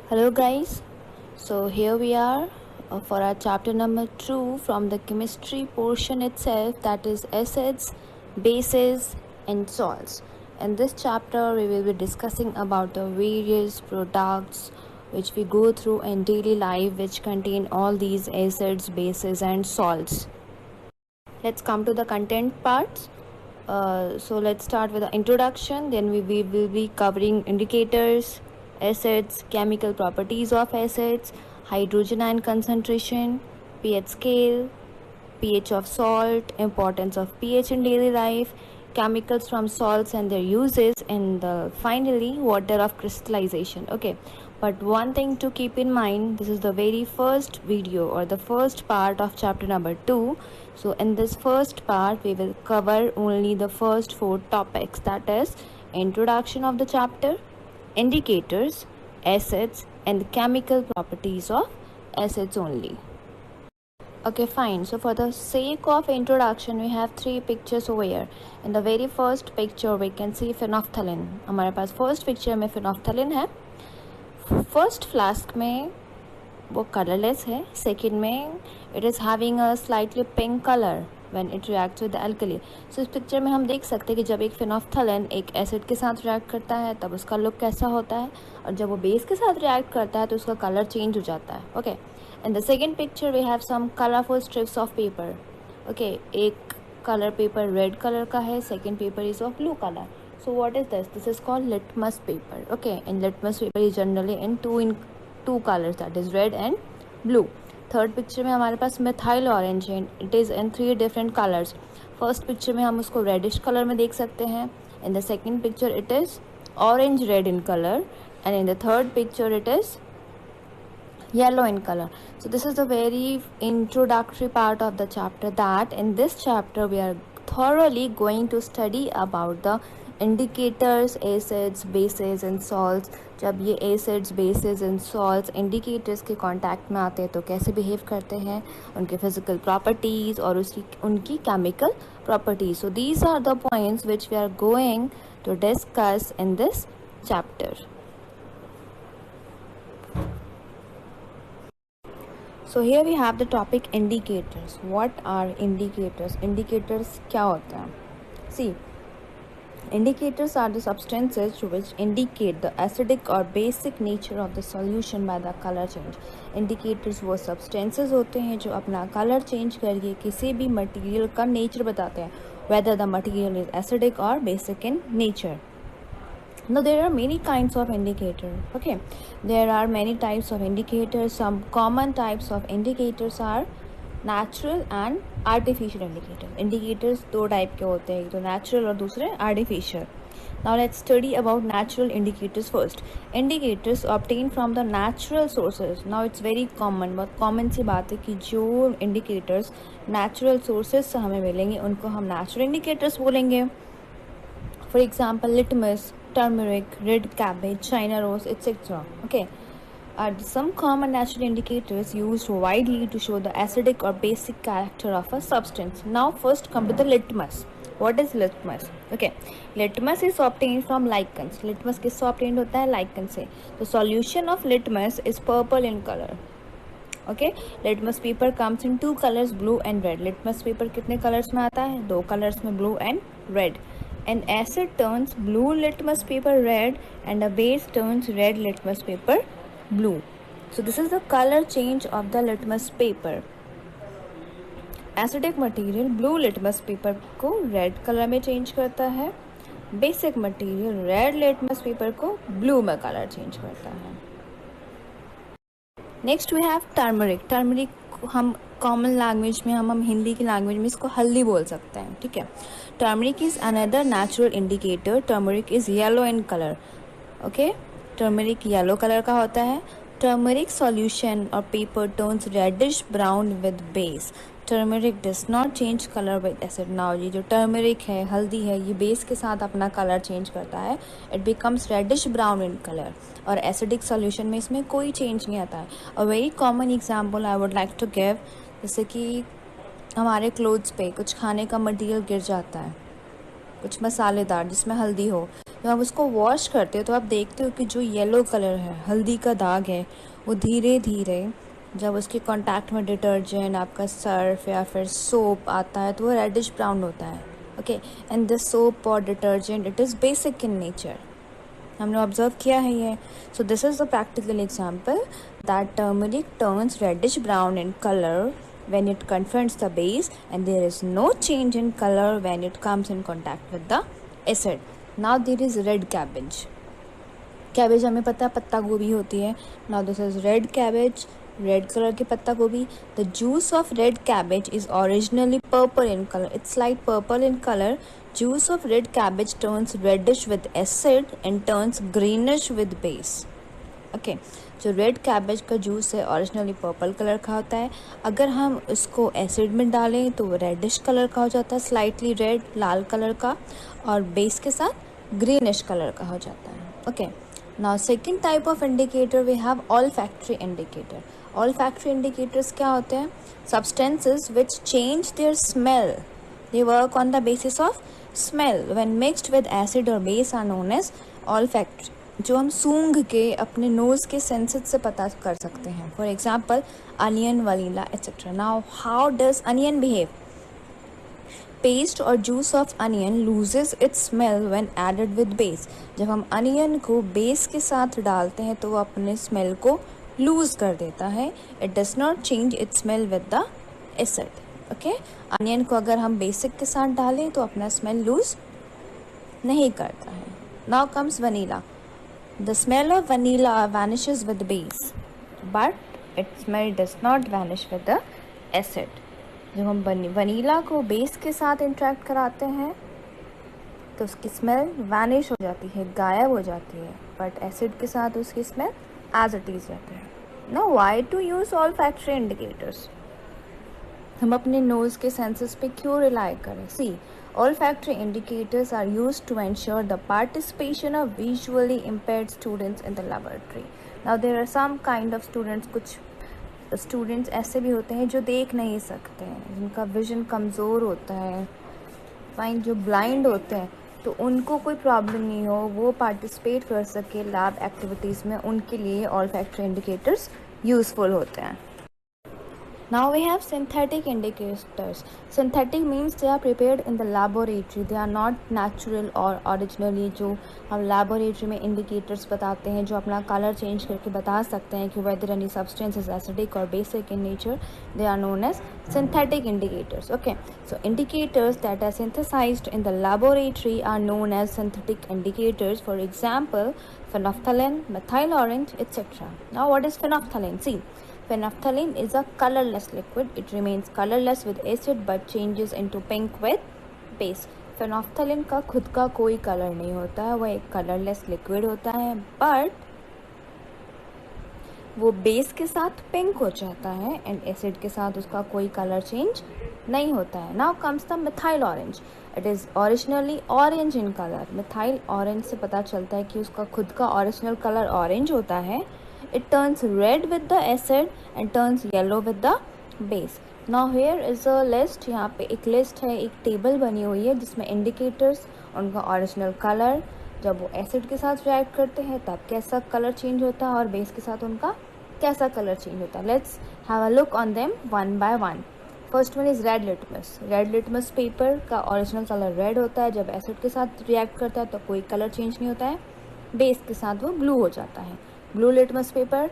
Hello guys, so here we are for our chapter number 2 from the chemistry portion itself, that is acids, bases and salts. In this chapter we will be discussing about the various products which we go through in daily life which contain all these acids, bases and salts. Let's come to the content parts. So let's start with the introduction, then we will be covering indicators, acids, chemical properties of acids, hydrogen ion concentration, pH scale, pH of salt, importance of pH in daily life, chemicals from salts and their uses, and finally water of crystallization. Okay, but one thing to keep in mind, this is the very first video or the first part of chapter number 2. So in this first part we will cover only the first 4 topics, that is introduction of the chapter, indicators, acids and chemical properties of acids only. Okay, fine. So for the sake of introduction, we have 3 pictures over here. In the very first picture, we can see phenolphthalein. हमारे पास first picture में phenolphthalein है. First flask में वो colorless है. Second में it is having a slightly pink color when it reacts with the alkali. So इस picture में हम देख सकते हैं कि जब एक phenolphthalein एक एसिड के साथ रिएक्ट करता है तब उसका लुक कैसा होता है, और जब वो बेस के साथ रिएक्ट करता है तो उसका कलर चेंज हो जाता है. Okay, in the second picture we have some colorful strips of paper. Okay, एक color paper red color का है, second paper is of blue color. So what is this? This is called litmus paper. Okay, and litmus paper is generally in two colors, that is red and blue. Third picture में हमारे पास methyl orange है, it is in 3 different colours. First picture में हम उसको reddish colour में देख सकते हैं. In the second picture it is orange red in colour, and in the third picture it is yellow in color. So this is the very introductory part of the chapter, that in this chapter we are thoroughly going to study about the indicators, acids, bases and salts. जब ये acids, bases and salts indicators के contact में आते हैं तो कैसे behave करते हैं, उनके physical properties और उनकी chemical properties. So these are the points which we are going to discuss in this chapter. So here we have the topic indicators. What are indicators? Indicators क्या होता है? See, indicators are the substances which indicate the acidic or basic nature of the solution by the color change. Indicators वो substances होते हैं जो अपना color change करके किसी भी material का nature बताते हैं, whether the material is acidic or basic in nature. Now there are many kinds of indicator. Okay, there are many types of indicators. Some common types of indicators are natural and artificial indicators. Indicators 2 type के होते हैं, एक तो natural और दूसरे artificial. Now let's study about natural indicators first. Indicators obtained from the natural sources. Now it's very common, बहुत common सी बात है कि जो indicators natural sources से हमें मिलेंगे उनको हम natural indicators बोलेंगे. For example, litmus, turmeric, red cabbage, China rose, etc. Okay, are some common natural indicators used widely to show the acidic or basic character of a substance. Now first come to the litmus. What is litmus? Okay, litmus is obtained from lichens. Litmus किससे obtained होता है? lichen से. The solution of litmus is purple in color. Okay, litmus paper comes in 2 colors, blue and red. Litmus paper कितने colors में आता है? 2 colors में, blue and red. An acid turns blue litmus paper red and a base turns red litmus paper blue. So this is the color change of the litmus paper. Acidic material blue litmus paper को red color में change करता है, basic material red litmus paper को blue में color change करता है. Next we have turmeric. Turmeric हम common language में हम हिंदी की लैंग्वेज में इसको हल्दी बोल सकते हैं. ठीक है. Turmeric is another natural indicator. Turmeric is yellow in colour. Okay, turmeric yellow colour का होता है. टर्मरिक सॉल्यूशन और paper turns reddish brown with base. Turmeric does not change colour with acid. Now ये जो टर्मरिक है, हल्दी है, ये बेस के साथ अपना कलर चेंज करता है. It becomes reddish brown in colour, और एसिडिक सॉल्यूशन में इसमें कोई चेंज नहीं आता है. A very common example I would like to give, जैसे कि हमारे क्लोथ्स पे कुछ खाने का मटेरियल गिर जाता है, कुछ मसालेदार जिसमें हल्दी हो, जब आप उसको वॉश करते हो तो आप देखते हो कि जो येलो कलर है, हल्दी का दाग है, वो धीरे धीरे जब उसके कांटेक्ट में डिटर्जेंट, आपका सर्फ या फिर सोप आता है तो वो रेडिश ब्राउन होता है. ओके, एंड दिस सोप और detergent it is basic in nature. हमने ऑब्जर्व किया है ये. So this is the practical example that turmeric turns reddish brown in colour when it confronts the base, and there is no change in color when it comes in contact with the acid. Now there is red cabbage. Cabbage हमें पता है पत्ता गोभी होती है. Now this is red cabbage, red colour की पत्ता गोभी. The juice of red cabbage is originally purple in colour. It's like purple in colour. Juice of red cabbage turns reddish with acid and turns greenish with base. Okay, जो red cabbage का juice है originally purple colour का होता है. अगर हम उसको acid में डालें तो वो रेडिश कलर का हो जाता है, स्लाइटली रेड, लाल कलर का, और बेस के साथ ग्रीनिश कलर का हो जाता है. Okay, now second type of indicator we have olfactory indicator. Olfactory indicators क्या होते हैं? Substances which change their smell. They work on the basis of smell. When mixed with acid और base are known as olfactory. जो हम सूंघ के अपने nose के सेंसेस से पता कर सकते हैं. For example onion, vanilla etcetera. Now how does onion behave? Paste और juice of onion loses its smell when added with base. जब हम अनियन को बेस के साथ डालते हैं तो वो अपने स्मेल को लूज कर देता है. It does not change it's smell with the acid. Okay, onion को अगर हम बेसिक के साथ डालें तो अपना स्मेल लूज नहीं करता है. Now comes vanilla. The smell of vanilla vanishes with the base, but its smell does not vanish with the acid. जब हम वनीला को बेस के साथ इंटरेक्ट कराते हैं तो उसकी स्मेल वैनिश हो जाती है, गायब हो जाती है, बट एसिड के साथ उसकी स्मेल एज इट इज रहती है. Now why to use olfactory indicators? हम अपने नोज़ के सेंसेस पे क्यों रिलाई करें? See, olfactory indicators are used to ensure the participation of visually impaired students in the laboratory. Now there are some kind of students, कुछ students ऐसे भी होते हैं जो देख नहीं सकते हैं, जिनका विजन कमज़ोर होता है, फाइन, जो ब्लाइंड होते हैं, तो उनको कोई प्रॉब्लम नहीं हो, वो पार्टिसिपेट कर सके लैब एक्टिविटीज़ में, उनके लिए olfactory indicators यूज़फुल होते हैं. Now we have synthetic indicators. Synthetic means they are prepared in the laboratory. They are not natural or originally. जो हम laboratory में indicators बताते हैं, जो अपना color change करके बता सकते हैं कि whether any substance is acidic or basic in nature, they are known as synthetic indicators. Okay, so indicators that are synthesized in the laboratory are known as synthetic indicators. For example, phenolphthalein, methyl orange, etc. Now what is phenolphthalein? See, phenolphthalein is a colorless liquid. It remains colorless with acid but changes into pink with base. phenolphthalein का खुद का कोई colour नहीं होता है, वो एक colourless liquid होता है, बट वो बेस के साथ पिंक हो जाता है एंड एसिड के साथ उसका कोई कलर चेंज नहीं होता है. Now comes the methyl orange. It is originally orange in colour. Methyl orange से पता चलता है कि उसका खुद का ओरिजिनल कलर ऑरेंज होता है. It turns red with the acid and turns yellow with the base. Now here is a list. यहाँ पे एक लिस्ट है, एक टेबल बनी हुई है जिसमें इंडिकेटर्स, उनका ओरिजिनल कलर, जब वो एसिड के साथ रिएक्ट करते हैं तब कैसा कलर चेंज होता है और बेस के साथ उनका कैसा कलर चेंज होता है. Let's have a look on them one by one. First one is red litmus. Red litmus paper का ओरिजिनल कलर रेड होता है. जब एसिड के साथ रिएक्ट करता है तो कोई कलर चेंज नहीं होता है, बेस के साथ वो ब्लू हो जाता है. Blue litmus paper,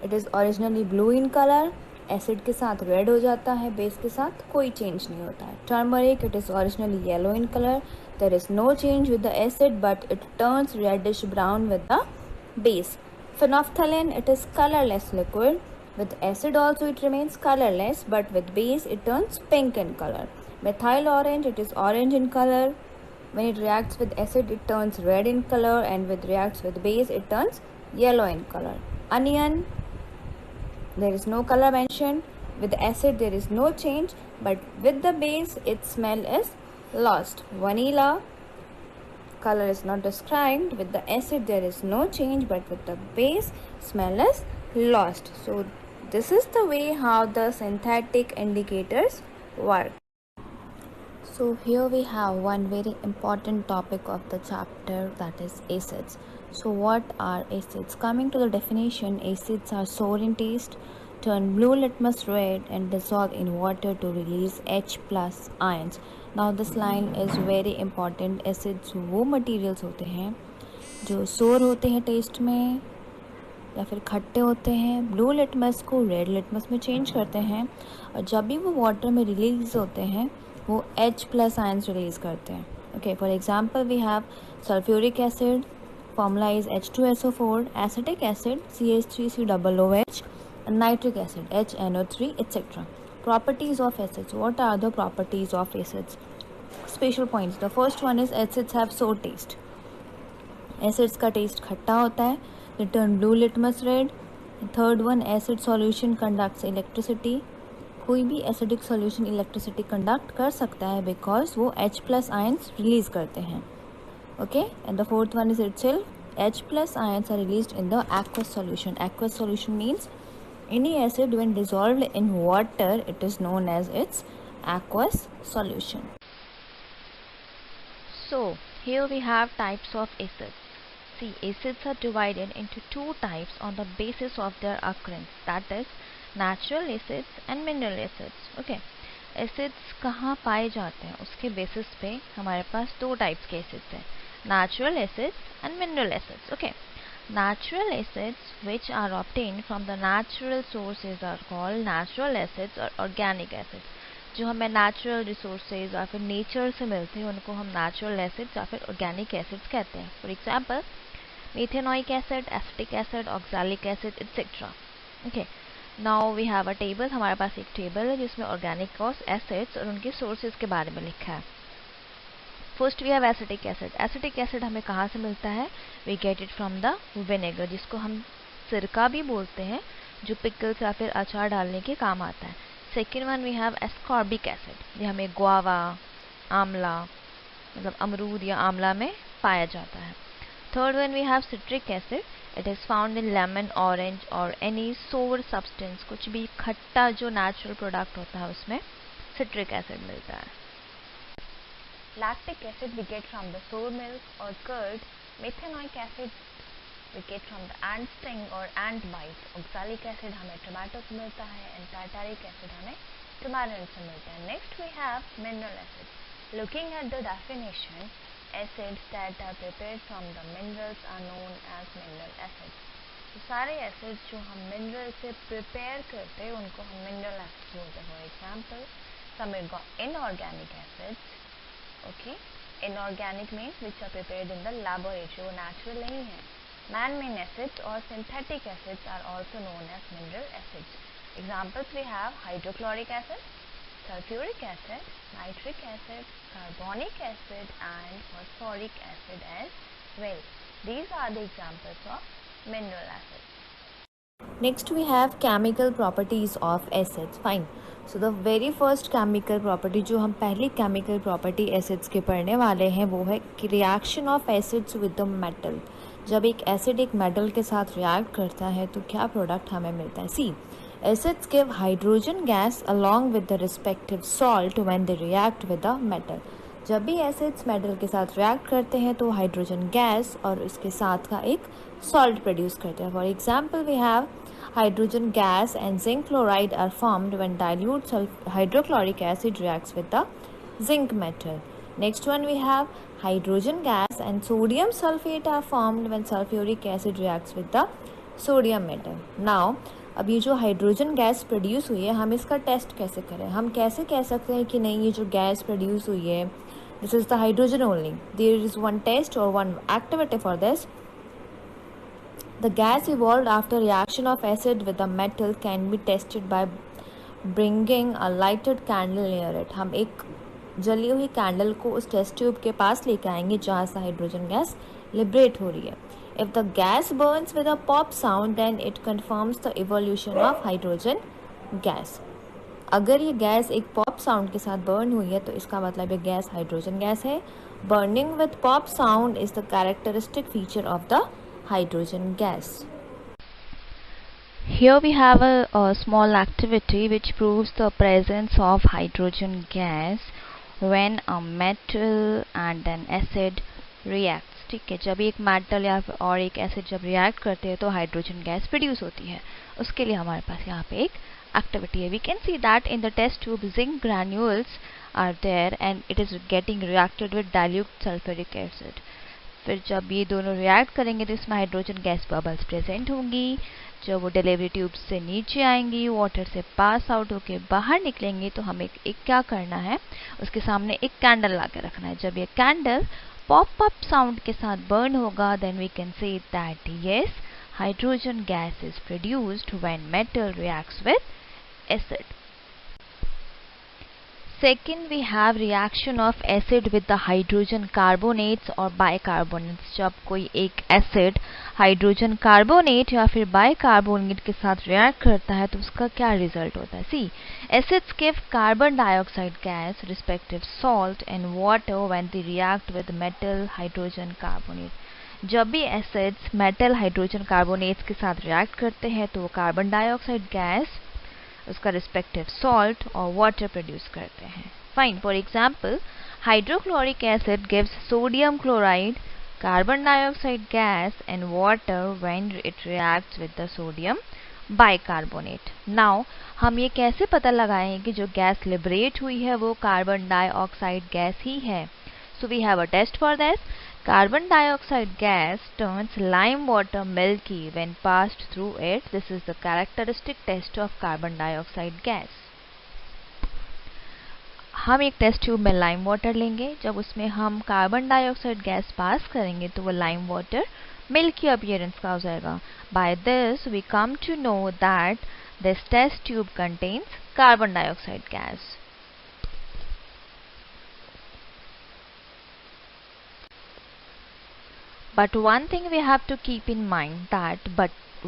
it is originally blue in colour, acid के साथ रेड हो जाता है, बेस के साथ कोई चेंज नहीं होता है. Turmeric, it is originally yellow in colour, there is no change with the acid but it turns reddish brown with the base. phenolphthalein, it is colorless liquid. With acid also it remains colorless, but with base it turns pink in color. Methyl orange, it is orange in color. When it reacts with acid it turns red in color, and with reacts with base it turns yellow in color. Onion, there is no color mentioned. With acid there is no change, but with the base its smell is lost. Vanilla, color is not described. With the acid there is no change, but with the base smell is lost. So this is the way how the synthetic indicators work. So here we have one very important topic of the chapter, that is acids. So what are acids? Coming to the definition, acids are sour in taste, turn blue litmus red and dissolve in water to release H plus ions. Now this line is very important. Acids वो materials होते हैं जो सोर होते हैं test में या फिर खट्टे होते हैं, ब्लू लिटमस को रेड लिटमस में चेंज करते हैं, और जब भी वो वाटर में रिलीज होते हैं वो H प्लस आयंस रिलीज़ करते हैं. Okay, for example we have sulphuric acid, formula is H2SO4, acetic acid CH3COOH, nitric acid HNO3, etc. Properties of acids. What are the properties of acids? Special points. The first one is acids have sour taste. Acids का test खट्टा होता है. They turn blue litmus red. Third one, acid solution conducts electricity. कोई भी acidic solution electricity conduct कर सकता है because वो H प्लस आयंस रिलीज करते हैं. Okay, and the fourth one is itself H plus ions are released in the aqueous solution. Aqueous solution means any acid when dissolved in water, it is known as its aqueous solution. So here we have types of acids. See, acids are divided into two types on the basis of their occurrence, that is natural acids and mineral acids. Okay, acids कहाँ पाए जाते हैं उसके basis पे हमारे पास दो types के acids हैं, natural acids and mineral acids. Okay, natural acids which are obtained from the natural sources are called natural acids or organic acids. जो हमें नेचुरल रिसोर्सेज या फिर नेचर से मिलते हैं उनको हम नेचुरल एसिड्स या फिर ऑर्गेनिक एसिड्स कहते हैं. For example methanoic acid, acetic acid, oxalic acid, etcetera. Okay, now we have a table. हमारे पास एक टेबल है जिसमें ऑर्गेनिक एसिड्स और उनके सोर्सेज के बारे में लिखा है. First we have acetic acid. Acetic acid हमें कहाँ से मिलता है? We get it from the vinegar, जिसको हम सिरका भी बोलते हैं, जो पिकल्स या फिर अचार डालने के काम आता है. Second one we have ascorbic acid. ये हमें गुआवा, आंवला मतलब अमरूद या आंवला में पाया जाता है. Third one we have citric acid. It is found in lemon, orange और एनी सोर सब्सटेंस. कुछ भी खट्टा जो नेचुरल प्रोडक्ट होता है उसमें सिट्रिक एसिड मिलता है. Lactic acid we get from the sour milk और curd. Methanoic acid we get from the ant sting or ant bite. Oxalic acid हमें टमाटो से मिलता है and tartaric acid हमें टमारिन से मिलता है. Next we have mineral acid. Looking at the definition, acids that are prepared from the minerals are known as mineral acids. तो सारे acids जो हम mineral से prepare करते हैं उनको हम mineral acids बोलते हैं. For example, some inorganic acids. Okay, inorganic means which are prepared in the laboratory, वो natural नहीं है. Man-made acids or synthetic acids are also known as mineral acids. Examples we have hydrochloric acid, sulfuric acid, nitric acid, carbonic acid and phosphoric acid as well. These are the examples of mineral acids. Next we have chemical properties of acids. Fine. So the very first chemical property जो हम पहली chemical property acids के पढ़ने वाले हैं वो है reaction of acids with the metal. जब एक एसिड एक मेटल के साथ रिएक्ट करता है तो क्या प्रोडक्ट हमें मिलता है? See, acids give hydrogen gas along with the respective salt when they react with the metal. जब भी एसिड्स मेटल के साथ रिएक्ट करते हैं तो हाइड्रोजन गैस और इसके साथ का एक सॉल्ट प्रोड्यूस करते हैं. For example we have hydrogen gas and zinc chloride are formed when dilute hydrochloric acid reacts with the zinc metal. Next one we have hydrogen gas and sodium sulfate are formed when sulfuric acid reacts with the sodium metal. Now अब ये जो hydrogen gas produce हुई है हम इसका test कैसे करें? हम कैसे कह सकते हैं कि नहीं ये जो गैस प्रोड्यूस हुई है this is the hydrogen only? There is one test और one activity for this. The gas evolved after reaction of acid with the metal can be tested by bringing a lighted candle near it. हम एक जली हुई candle को उस test tube के पास लेके आएंगे जहाँ से हाइड्रोजन गैस लिबरेट हो रही है. If the gas burns with a pop sound then it confirms the evolution of hydrogen gas. अगर ये गैस एक पॉप साउंड के साथ बर्न हुई है तो इसका मतलब ये गैस हाइड्रोजन गैस है. Burning with pop sound is the characteristic feature of the hydrogen gas. Here we have a small activity which proves the presence of hydrogen gas when a metal and an acid reacts. ठीक है, जब एक metal या और एक acid जब react करते हैं तो हाइड्रोजन गैस प्रोड्यूस होती है. उसके लिए हमारे पास यहाँ पे एक एक्टिविटी है. We can see that in the test tube zinc granules are there and it is getting reacted with dilute sulphuric acid. फिर जब ये दोनों रिएक्ट करेंगे तो इसमें हाइड्रोजन गैस बबल्स प्रेजेंट होंगी. जब वो डिलीवरी ट्यूब से नीचे आएंगी, वाटर से पास आउट होके बाहर निकलेंगी, तो हमें एक क्या करना है, उसके सामने एक कैंडल ला के रखना है. जब ये कैंडल पॉप अप साउंड के साथ बर्न होगा, then we can say that yes, hydrogen gas is produced when metal reacts with acid. Second, we have reaction of acid with the hydrogen carbonates और bicarbonates. जब कोई एक acid hydrogen carbonate या फिर bicarbonate के साथ react करता है तो उसका क्या रिजल्ट होता है. सी, acids give carbon dioxide gas, respective salt and water when they react with metal hydrogen carbonate. जब भी एसिड्स मेटल हाइड्रोजन कार्बोनेट्स के साथ रिएक्ट करते हैं तो वो कार्बन डाइऑक्साइड गैस, उसका रिस्पेक्टिव सॉल्ट और वाटर प्रोड्यूस करते हैं. Fine. For example, hydrochloric acid gives sodium chloride, carbon dioxide gas and water when it reacts with the sodium bicarbonate. Now हम ये कैसे पता लगाएं कि जो गैस लिबरेट हुई है वो कार्बन डाइऑक्साइड गैस ही है. So we have a test for this. Carbon dioxide gas turns lime water milky when passed through it. This is the characteristic test of carbon dioxide gas. हम एक test tube में lime water लेंगे. जब उसमें हम carbon dioxide gas pass करेंगे तो वो लाइम वाटर मिल्की अपीयरेंस का हो जाएगा. By this we come to know that this test tube contains carbon dioxide gas. But one thing we have to keep in mind that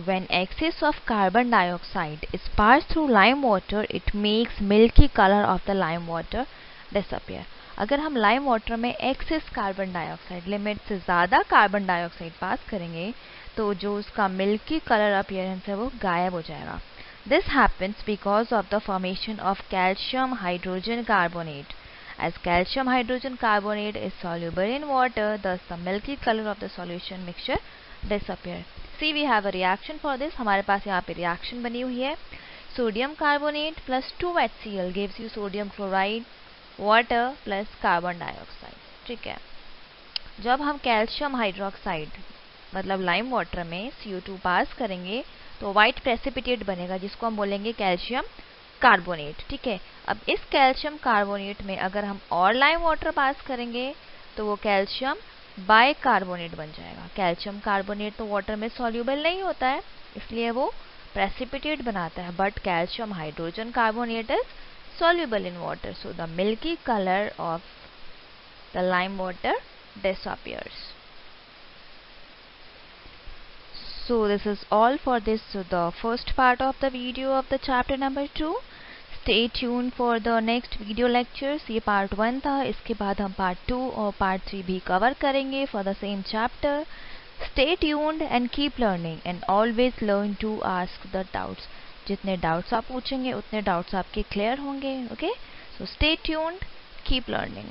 when excess of carbon dioxide is passed through lime water, it makes milky color of the lime water disappear. अगर हम lime water में access carbon dioxide, limit से ज़्यादा carbon dioxide पास करेंगे तो जो उसका milky colour appearance है वो गायब हो जाएगा. This happens because of the formation of calcium hydrogen carbonate. As calcium hydrogen carbonate is soluble in water, thus the milky color of the solution mixture disappear. See, we have a reaction for this. हमारे पास यहाँ पे reaction बनी हुई है. Sodium carbonate plus 2HCl gives you sodium chloride, water plus carbon dioxide. ठीक है. जब हम कैल्शियम हाइड्रोक्साइड मतलब लाइम वाटर में CO2 पास करेंगे तो व्हाइट प्रेसिपिटेट बनेगा जिसको हम बोलेंगे कैल्शियम कार्बोनेट. ठीक है. अब इस कैल्शियम कार्बोनेट में अगर हम और लाइम वाटर पास करेंगे तो वो कैल्शियम बाइकार्बोनेट बन जाएगा. कैल्शियम कार्बोनेट तो वाटर में सॉल्यूबल नहीं होता है इसलिए वो प्रेसिपिटेट बनाता है, but calcium hydrogen carbonate is soluble in water, so the milky color of the lime water disappears. So this is all for this the first part of the video of the chapter number 2. Stay tuned for the next video lectures. ये part 1 था. इसके बाद हम part 2 और part 3 भी cover करेंगे for the same chapter. Stay tuned and keep learning and always learn to ask the doubts. जितने doubts आप पूछेंगे उतने doubts आपके clear होंगे. Okay? So stay tuned, keep learning.